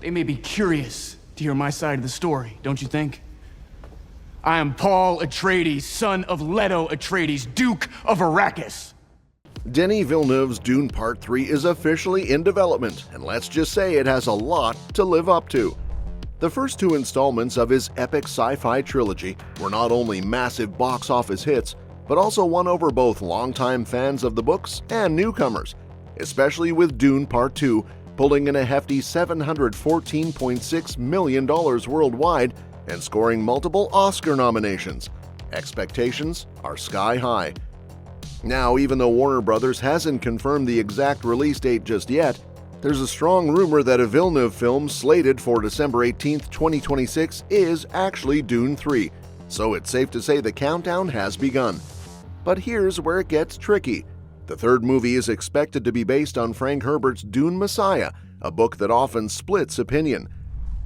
They may be curious to hear my side of the story, don't you think? I am Paul Atreides, son of Leto Atreides, Duke of Arrakis. Denis Villeneuve's Dune Part 3 is officially in development, and let's just say it has a lot to live up to. The first two installments of his epic sci-fi trilogy were not only massive box office hits, but also won over both longtime fans of the books and newcomers, especially with Dune Part 2 pulling in a hefty $714.6 million worldwide and scoring multiple Oscar nominations. Expectations are sky high. Now, even though Warner Brothers hasn't confirmed the exact release date just yet, there's a strong rumor that a Villeneuve film slated for December 18, 2026 is actually Dune 3, so it's safe to say the countdown has begun. But here's where it gets tricky. The third movie is expected to be based on Frank Herbert's Dune Messiah, a book that often splits opinion.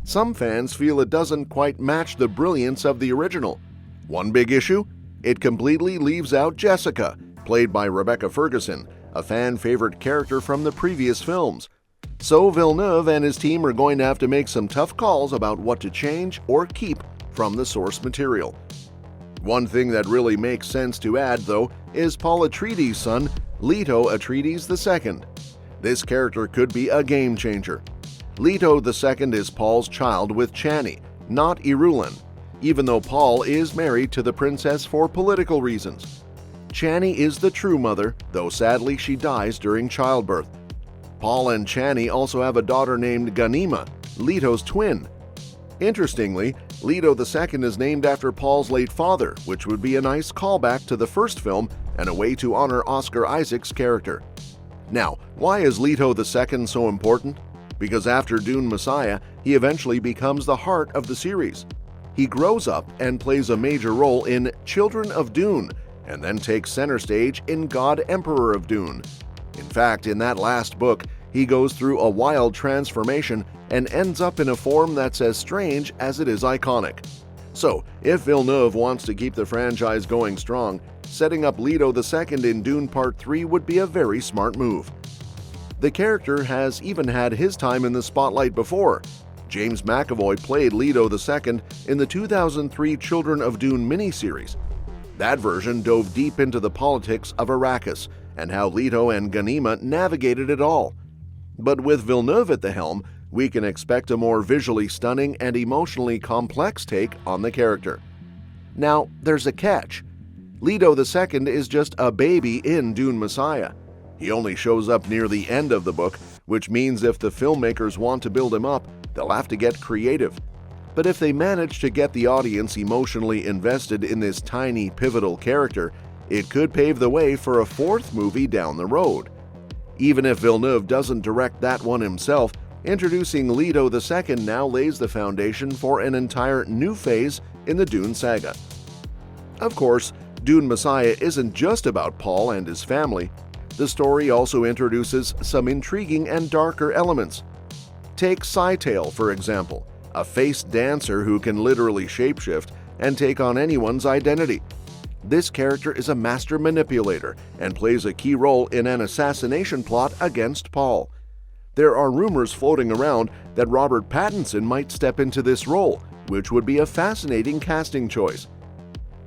Some fans feel it doesn't quite match the brilliance of the original. One big issue? It completely leaves out Jessica, played by Rebecca Ferguson, a fan-favorite character from the previous films. So Villeneuve and his team are going to have to make some tough calls about what to change or keep from the source material. One thing that really makes sense to add, though, is Paul Atreides' son, Leto Atreides II. This character could be a game-changer. Leto II is Paul's child with Chani, not Irulan, even though Paul is married to the princess for political reasons. Chani is the true mother, though sadly she dies during childbirth. Paul and Chani also have a daughter named Ghanima, Leto's twin. Interestingly, Leto II is named after Paul's late father, which would be a nice callback to the first film and a way to honor Oscar Isaac's character. Now, why is Leto II so important? Because after Dune Messiah, he eventually becomes the heart of the series. He grows up and plays a major role in Children of Dune, and then takes center stage in God Emperor of Dune. In fact, in that last book, he goes through a wild transformation and ends up in a form that's as strange as it is iconic. So, if Villeneuve wants to keep the franchise going strong, setting up Leto II in Dune Part 3 would be a very smart move. The character has even had his time in the spotlight before. James McAvoy played Leto II in the 2003 Children of Dune miniseries. That version dove deep into the politics of Arrakis and how Leto and Ghanima navigated it all. But with Villeneuve at the helm, we can expect a more visually stunning and emotionally complex take on the character. Now, there's a catch. Leto II is just a baby in Dune Messiah. He only shows up near the end of the book, which means if the filmmakers want to build him up, they'll have to get creative. But if they manage to get the audience emotionally invested in this tiny, pivotal character, it could pave the way for a fourth movie down the road. Even if Villeneuve doesn't direct that one himself, introducing Leto II now lays the foundation for an entire new phase in the Dune saga. Of course, Dune Messiah isn't just about Paul and his family. The story also introduces some intriguing and darker elements. Take Scytale, for example, a faced dancer who can literally shapeshift and take on anyone's identity. This character is a master manipulator and plays a key role in an assassination plot against Paul. There are rumors floating around that Robert Pattinson might step into this role, which would be a fascinating casting choice.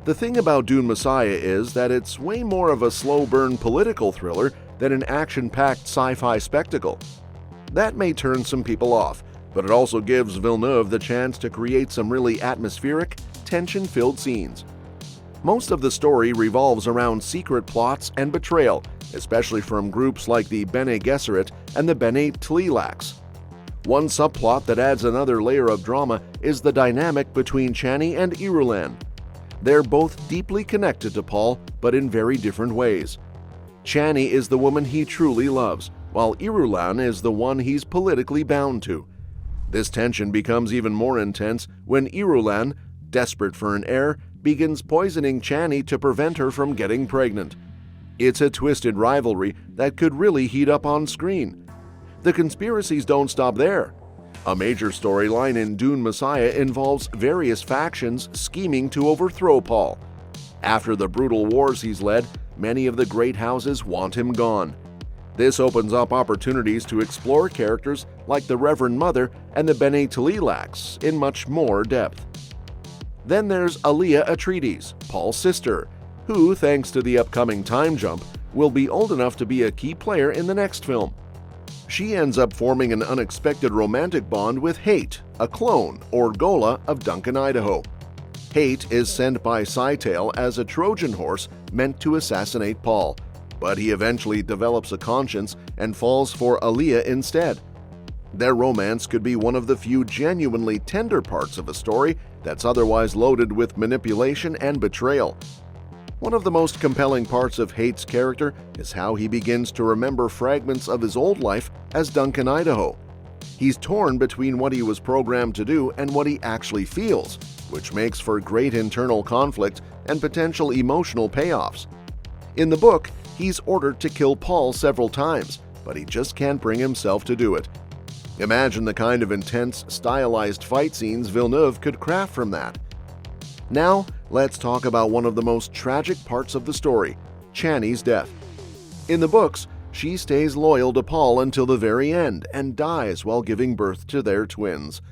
The thing about Dune Messiah is that it's way more of a slow-burn political thriller than an action-packed sci-fi spectacle. That may turn some people off, but it also gives Villeneuve the chance to create some really atmospheric, tension-filled scenes. Most of the story revolves around secret plots and betrayal, especially from groups like the Bene Gesserit and the Bene Tleilax. One subplot that adds another layer of drama is the dynamic between Chani and Irulan. They're both deeply connected to Paul, but in very different ways. Chani is the woman he truly loves, while Irulan is the one he's politically bound to. This tension becomes even more intense when Irulan, desperate for an heir, begins poisoning Chani to prevent her from getting pregnant. It's a twisted rivalry that could really heat up on screen. The conspiracies don't stop there. A major storyline in Dune Messiah involves various factions scheming to overthrow Paul. After the brutal wars he's led, many of the great houses want him gone. This opens up opportunities to explore characters like the Reverend Mother and the Bene Tleilax in much more depth. Then there's Alia Atreides, Paul's sister, who, thanks to the upcoming time jump, will be old enough to be a key player in the next film. She ends up forming an unexpected romantic bond with Hate, a clone, or Gola, of Duncan, Idaho. Hate is sent by Scytale as a Trojan horse meant to assassinate Paul, but he eventually develops a conscience and falls for Alia instead. Their romance could be one of the few genuinely tender parts of a story that's otherwise loaded with manipulation and betrayal. One of the most compelling parts of Hate's character is how he begins to remember fragments of his old life as Duncan, Idaho. He's torn between what he was programmed to do and what he actually feels, which makes for great internal conflict and potential emotional payoffs. In the book, he's ordered to kill Paul several times, but he just can't bring himself to do it. Imagine the kind of intense, stylized fight scenes Villeneuve could craft from that. Now, let's talk about one of the most tragic parts of the story, Chani's death. In the books, she stays loyal to Paul until the very end and dies while giving birth to their twins.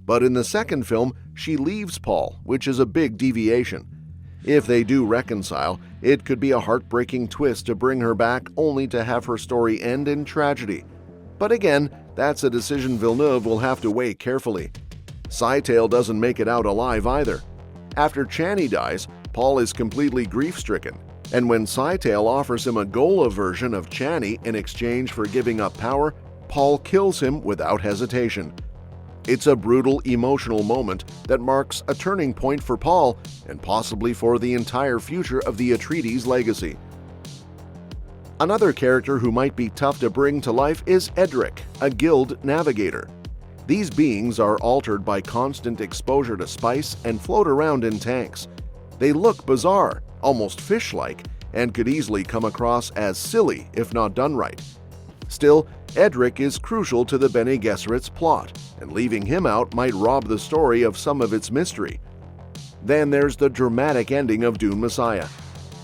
But in the second film, she leaves Paul, which is a big deviation. If they do reconcile, it could be a heartbreaking twist to bring her back only to have her story end in tragedy. But again, that's a decision Villeneuve will have to weigh carefully. Scytale doesn't make it out alive either. After Chani dies, Paul is completely grief-stricken, and when Scytale offers him a Gola version of Chani in exchange for giving up power, Paul kills him without hesitation. It's a brutal, emotional moment that marks a turning point for Paul and possibly for the entire future of the Atreides legacy. Another character who might be tough to bring to life is Edric, a guild navigator. These beings are altered by constant exposure to spice and float around in tanks. They look bizarre, almost fish-like, and could easily come across as silly if not done right. Still, Edric is crucial to the Bene Gesserit's plot, and leaving him out might rob the story of some of its mystery. Then there's the dramatic ending of Dune Messiah.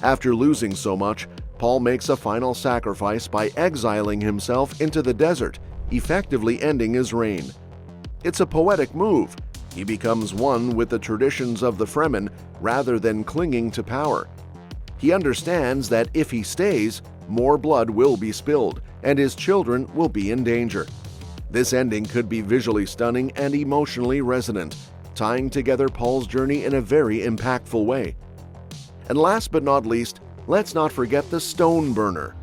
After losing so much, Paul makes a final sacrifice by exiling himself into the desert, effectively ending his reign. It's a poetic move. He becomes one with the traditions of the Fremen rather than clinging to power. He understands that if he stays, more blood will be spilled, and his children will be in danger. This ending could be visually stunning and emotionally resonant, tying together Paul's journey in a very impactful way. And last but not least, let's not forget the Stone Burner.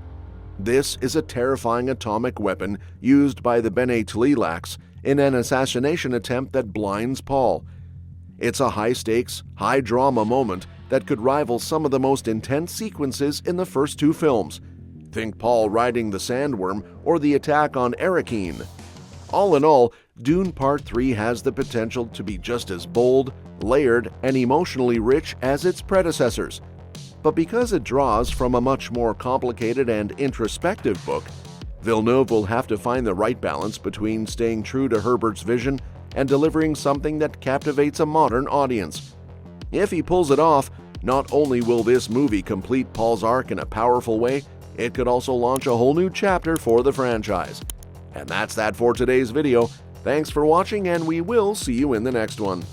This is a terrifying atomic weapon used by the Bene Tleilax in an assassination attempt that blinds Paul. It's a high-stakes, high-drama moment that could rival some of the most intense sequences in the first two films. Think Paul riding the sandworm or the attack on Arrakis. All in all, Dune Part 3 has the potential to be just as bold, layered, and emotionally rich as its predecessors. But because it draws from a much more complicated and introspective book, Villeneuve will have to find the right balance between staying true to Herbert's vision and delivering something that captivates a modern audience. If he pulls it off, not only will this movie complete Paul's arc in a powerful way, it could also launch a whole new chapter for the franchise. And that's that for today's video. Thanks for watching, and we will see you in the next one.